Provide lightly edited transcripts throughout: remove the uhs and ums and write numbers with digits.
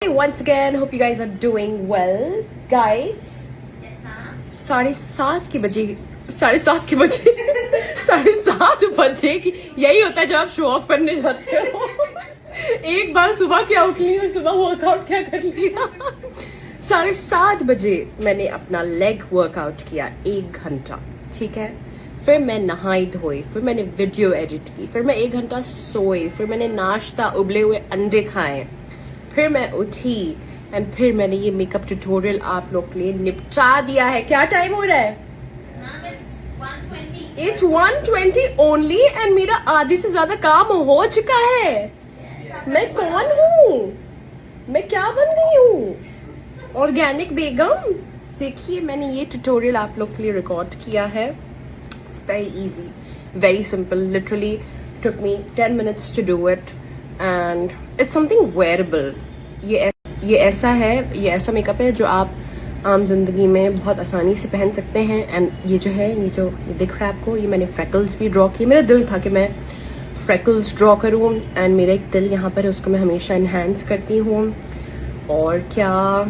Once again, hope you guys are doing well, guys. Yes, ma'am. 7:30 साढ़े 7 बजे की यही होता है जब आप शो ऑफ करने जाते हो। एक बार सुबह क्या उठ ली और सुबह वर्कआउट क्या कर लिया। 7:30 बजे मैंने अपना लेग वर्कआउट किया 1 घंटा, ठीक है। फिर मैं नहाई धोई, फिर मैंने वीडियो एडिट की, फिर मैं 1 घंटा सोई, फिर मैंने नाश्ता उबले हुए अंडे खाए, फिर मैं उठी एंड फिर मैंने ये मेकअप ट्यूटोरियल आप लोग के लिए निपटा दिया है। क्या टाइम हो रहा है? Ma'am, it's 1:20. It's 1:20 only and मेरा आधे से ज्यादा काम हो चुका है। मैं कौन हूँ? मैं क्या बन गई हूँ? ऑर्गेनिक बेगम। देखिए मैंने ये ट्यूटोरियल आप लोग के लिए रिकॉर्ड किया है। It's very easy, very simple. Literally took me 10 minutes to do it and it's something wearable. ये ऐसा है, ये ऐसा मेकअप है जो आप आम जिंदगी में बहुत आसानी से पहन सकते हैं। एंड ये जो है, ये दिख रहा है आपको, ये मैंने फ्रेकल्स भी ड्रॉ किए। मेरा दिल था कि मैं फ्रेकल्स ड्रॉ करूं एंड मेरा एक दिल यहाँ पर है, उसको मैं हमेशा इन्हांस करती हूँ। और क्या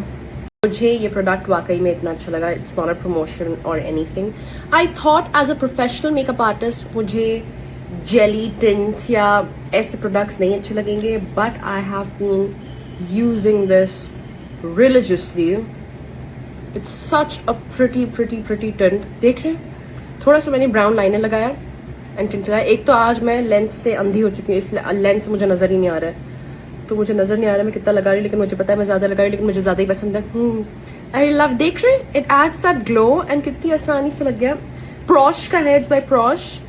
मुझे ये प्रोडक्ट वाकई में इतना अच्छा लगा। इट्स नॉट अ प्रमोशन और anything. I thought as a professional makeup artist मुझे जेली टिंट्स या ऐसे प्रोडक्ट्स नहीं अच्छे लगेंगे, but I have been using this religiously. It's such a pretty tint. देख रहे हैं, थोड़ा सा मैंने ब्राउन लाइनर लगाया एंड टिंट लगाया। एक तो आज मैं लेंस से अंधी हो चुकी हूँ, इसलिए लेंस से मुझे नजर ही नहीं आ रहा है, तो मुझे नजर नहीं आ रहा मैं कितना लगा रही, लेकिन मुझे पता है मैं ज्यादा लगा रही, लेकिन मुझे ज्यादा ही पसंद है। आई लव, देख रहे हैं, it adds that glow and कितनी आसानी से लग गया। प्रॉश का है, it's by Praush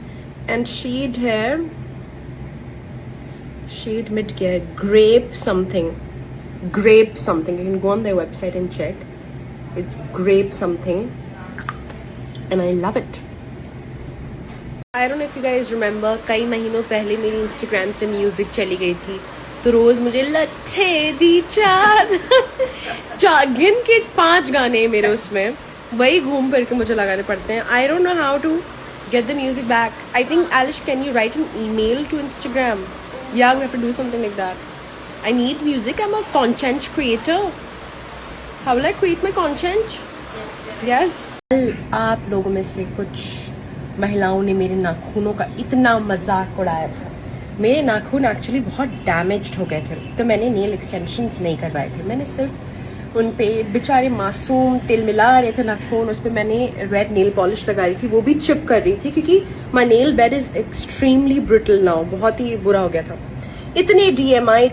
and shade है, शेड मिड क्या है, grape something, you can go on their website and check. It's grape something and I love it. I don't know if you guys remember, कई महीनों पहले मेरी इंस्टाग्राम से music चली गई थी, तो रोज मुझे लच्छे दी चाँद गिन के 5 गाने मेरे उसमें वही घूम फिर के मुझे लगाने पड़ते हैं। I don't know how to get the music back. I think Alish, can you write an email to Instagram? Yeah, we have to do something like that. I need music. I'm a content creator. How will I create my content? Yes. आप लोगों में से कुछ महिलाओं ने मेरे नाखूनों का इतना मजाक उड़ाया था। मेरे नाखून एक्चुअली बहुत डैमेज्ड हो गए थे, तो मैंने नेल एक्सटेंशंस नहीं करवाए थे। मैंने सिर्फ उन पे बेचारे मासूम तिल मिला रहे थे नाखून, उस पर मैंने रेड नेल पॉलिश लगा रही थी, वो भी चिप कर रही थी क्योंकि my nail bed is extremely brittle now. बहुत ही बुरा हो गया था। इतने डीएमआई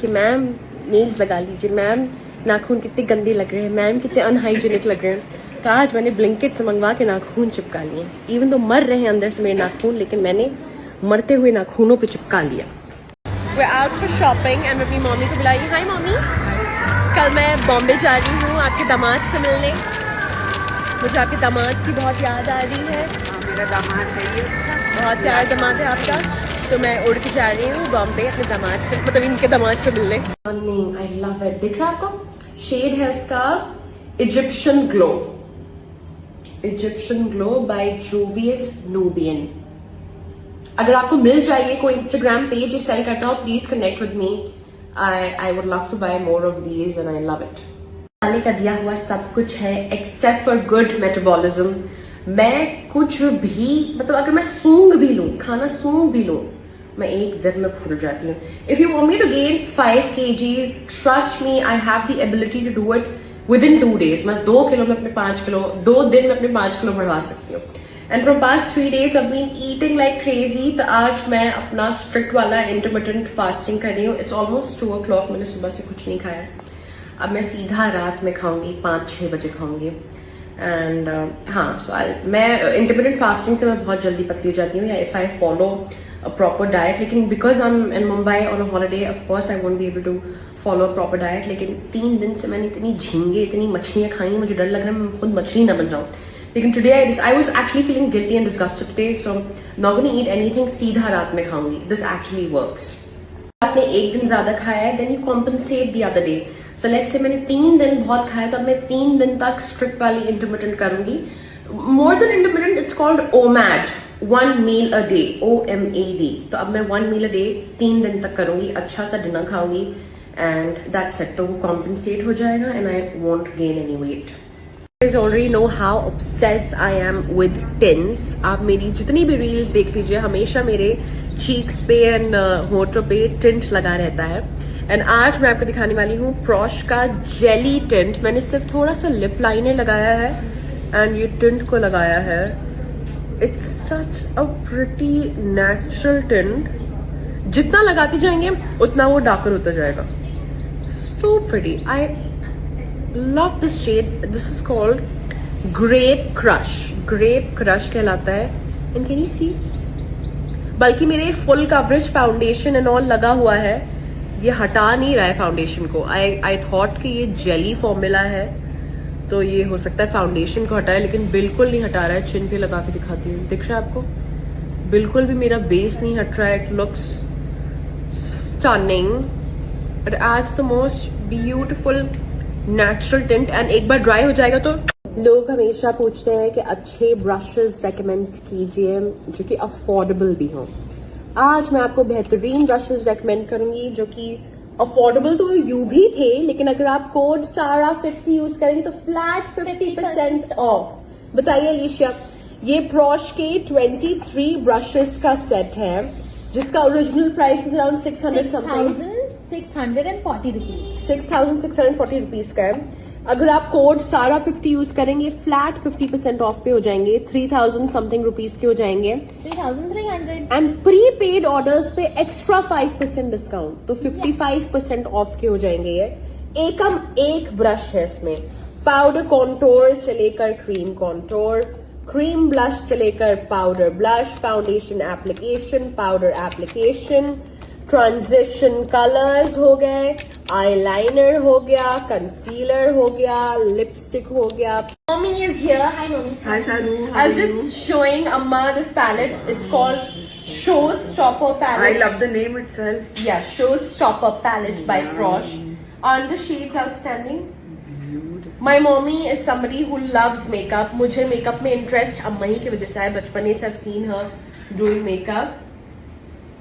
कि मैम नेल्स लगा लीजिए, मैम नाखून कितने गंदे लग रहे हैं, मैम कितने अनहाइजीनिक लग रहे हैं। तो आज मैंने ब्लिंकिट से मंगवा के नाखून चिपका लिए। इवन तो मर रहे हैं अंदर से मेरे नाखून, लेकिन मैंने मरते हुए नाखूनों पे चिपका लिया। We're out for shopping and मैं अपनी मम्मी को बुलाई। हाय मम्मी, कल मैं बॉम्बे जा रही हूँ आपके दामाद से मिलने। मुझे आपके दामाद की बहुत याद आ रही है। मेरा दामाद है ये, अच्छा बहुत प्यारा दामाद है आपका, तो मैं उड़ के जा रही हूँ बॉम्बे अपने दामाद से, मतलब इनके दामाद से मिलने। आई लव इट। दिख रहा है आपको? शेड है इसका इजिप्शियन ग्लो बाय जूवियस नूबियन। अगर आपको मिल जाए, कोई इंस्टाग्राम पेज सेल करता हो, please connect with me. I would love to buy more of these and I love it. नाले का दिया हुआ सब कुछ है एक्सेप्ट फॉर गुड मेटाबॉलिज्म। मैं कुछ भी, मतलब अगर मैं सूंघ भी लूं, खाना सूंघ भी लूं, मैं एक दिन में फूल जाती हूँ। If you want me to gain 5 kgs, trust me, I have the ability to do it within 2 days। मैं 2 किलो में अपने 5 किलो, 2 दिन में अपने 5 किलो बढ़वा सकती हूँ। And from past 3 days I've been eating like crazy। तो आज मैं अपना स्ट्रिक्ट वाला इंटरमिटेंट फास्टिंग कर रही हूँ। इट्स ऑलमोस्ट 2 o'clock, मैंने सुबह से कुछ नहीं खाया। अब मैं सीधा रात में खाऊंगी, 5-6 बजे खाऊंगी। एंड हाँ, सो मैं इंटरमिटेंट फास्टिंग से मैं बहुत जल्दी पतली हो जाती हूँ, या if I follow a proper diet. लेकिन because I am in Mumbai on a holiday, of course I won't be able to follow a proper diet. लेकिन 3 दिन से मैंने इतनी झींगे, इतनी मछलियां खाई, मुझे डर लग रहा है मैं खुद मछली ना बन जाऊं। लेकिन today I was actually feeling guilty and disgusted today, so not gonna eat anything, सीधा रात में खाऊंगी। This actually works. आपने एक दिन ज्यादा खाया है, then you compensate the other day. So let's say मैंने 3 दिन बहुत खाया, तो अब मैं 3 दिन तक स्ट्रिक्ट वाली इंटरमिटेंट करूंगी। More than intermittent, it's called OMAD, 1 meal a day, OMAD। तो अब मैं 1 meal a day 3 दिन तक करूंगी। अच्छा सा डिनर खाऊंगी, एंड दैट्स इट. तो वो कॉम्पनसेट हो जाएगा and I won't gain any weight. guys already know how obsessed I am with tints. आप मेरी जितनी भी रील्स देख लीजिए, हमेशा मेरे चीक्स पे एंड होठों पे टिंट लगा रहता है. एंड आज मैं आपको दिखाने वाली हूँ प्रॉश का जेली टिंट. मैंने सिर्फ थोड़ा सा लिप लाइनर लगाया है एंड ये टिंट को लगाया है. It's such a pretty natural tint. जितना लगाते जाएंगे उतना वो डार्कर होता जाएगा. So pretty. I love this shade. This is called Grape Crush. Grape Crush कहलाता है. And can you see? बल्कि मेरे full coverage foundation and all लगा हुआ है, ये हटा नहीं रहा है फाउंडेशन को. आई थॉट कि ये जेली फॉर्मूला है तो ये हो सकता है फाउंडेशन को हटाए, लेकिन बिल्कुल नहीं हटा रहा है. चिन पे लगा के दिखाती हूँ. दिख रहा है आपको? बिल्कुल भी मेरा बेस नहीं हट रहा है. It looks stunning. It adds the most beautiful natural tint. And एक बार ड्राई हो जाएगा तो लोग हमेशा पूछते हैं कि अच्छे ब्रशेस रेकमेंड कीजिए जो कि अफोर्डेबल भी हों. आज मैं आपको बेहतरीन ब्रशेस रेकमेंड करूंगी जो कि अफोर्डेबल तो यू भी थे, लेकिन अगर आप कोड सारा 50 यूज करेंगे तो फ्लैट 50% ऑफ. बताइए अलीशिया, ये प्रॉश के 23 ब्रशेस का सेट है जिसका original price is around 600 something. 640 rupees. 6,640 rupees का है. अगर आप कोड सारा 50 यूज करेंगे फ्लैट 50% ऑफ पे हो जाएंगे. 3,000 समथिंग रुपीज के हो जाएंगे. 3,300. एंड प्री पेड ऑर्डर्स पे एक्स्ट्रा 5% डिस्काउंट, तो 55% ऑफ के हो जाएंगे. ये एक ब्रश है. इसमें पाउडर कॉन्टोर से लेकर क्रीम कॉन्टोर, क्रीम ब्लश से लेकर powder blush, foundation application, powder application, transition colours हो गए, आईलाइनर हो गया, कंसीलर हो गया, लिपस्टिक हो गया. Mommy is here. Hi, mommy. Hi, Sanu. I was just showing Amma this palette. It's called Showstopper palette. I love the name itself. Yeah, Showstopper palette by Frosh. Aren't the shades outstanding? My mommy is somebody who loves makeup. मुझे makeup में interest अम्मा ही की वजह से है. बचपन से I've seen her doing makeup.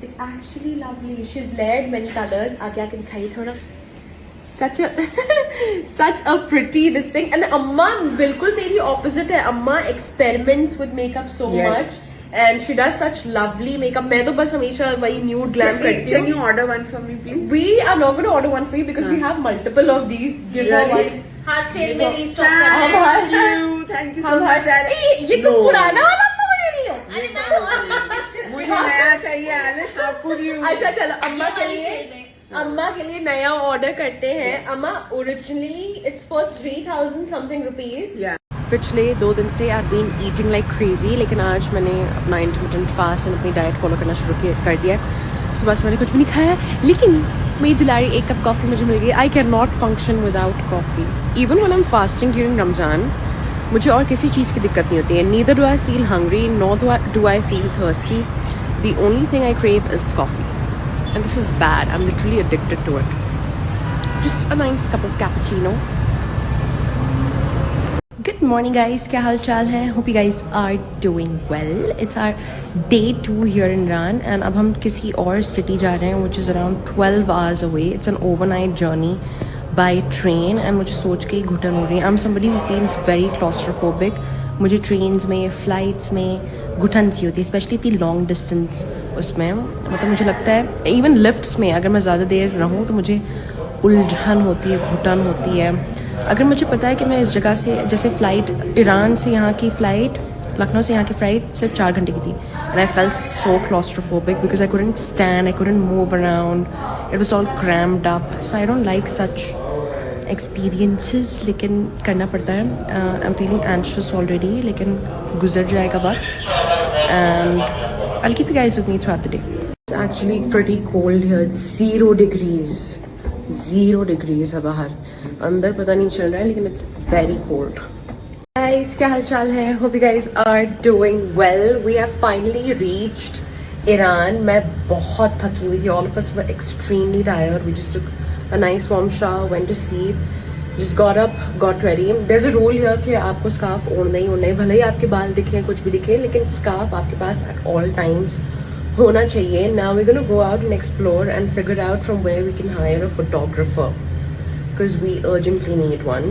It's actually lovely. She's layered many colors. आगे आके दिखाइए थोड़ा. Such a pretty this thing. And अम्मा बिल्कुल मेरी opposite है. अम्मा experiments with makeup so much. And she does such lovely makeup. मैं तो बस हमेशा वही nude glam करती हूँ. Can you order one for me, please? We are not going to order one for you because we have multiple of these. Give her one. हर sale में restock Thank you so much. ये तो पुराना वाला अम्मा मुझे नहीं हो. अरे ना मुझे नया चाहिए आलिश. आपको भी अच्छा चलो अम्मा के लिए नया ऑर्डर करते हैं. अम्मा originally it's for 3,000 something rupees. पिछले 2 दिन से I been eating like crazy, लेकिन आज मैंने अपना इंटरमिटेंट फास्ट एंड अपनी डाइट फॉलो करना शुरू कर दिया. सुबह से मैंने कुछ भी नहीं खाया, लेकिन मेरी दिलारी 1 कप कॉफ़ी मुझे मिल गई. I can not function without coffee. Even when I am fasting during Ramzan मुझे और किसी चीज़ की दिक्कत नहीं होती है. Neither do I feel hungry nor do I feel thirsty. The only thing I crave is coffee. And this is bad. I'm literally addicted to it. Just a nice cup of cappuccino. Good morning guys, क्या हाल चाल है? Hope you guys are doing well. It's our day 2 here in Iran and अब हम किसी और city जा रहे हैं which is around 12 hours away. It's an overnight journey by train and मुझे सोच के ही घुटन हो रही है. I'm somebody who feels very claustrophobic. मुझे ट्रेन्स में फ्लाइट्स में घुटन सी होती है, स्पेशली इतनी लॉन्ग डिस्टेंस उसमें. मतलब मुझे लगता है इवन लिफ्ट्स में अगर मैं ज़्यादा देर रहूँ तो मुझे उलझन होती है, घुटन होती है. अगर मुझे पता है कि मैं इस जगह से, जैसे फ़्लाइट ईरान से यहाँ की फ़्लाइट, लखनऊ से यहाँ की फ़्लाइट सिर्फ 4 घंटे की थी and I felt so claustrophobic because I couldn't stand, I couldn't move around, it was all cramped up. So I don't like such experiences, लेकिन करना पड़ता है. I am feeling anxious already, लेकिन गुजर जाएगा वक्त and I will keep you guys with me through out the day. It's actually pretty cold here. 0 degrees है बाहर. अंदर पता नहीं चल रहा है लेकिन इट्स वेरी कोल्ड. गाइस क्या हाल चाल है? Hope you guys are doing well. We have finally reached Iran. मैं बहुत थकी हुई थी. All of us were extremely tired. We just took a nice warm shower, went to sleep, just got up, got ready. There's a rule here कि आपको scarf ओढ़ना ही ओढ़ना है, भले ही आपके बाल दिखे कुछ भी दिखे, लेकिन स्कार्फ आपके पास at all times होना चाहिए. Now we're gonna go out and explore and figure out from where we can hire a photographer because we urgently need one.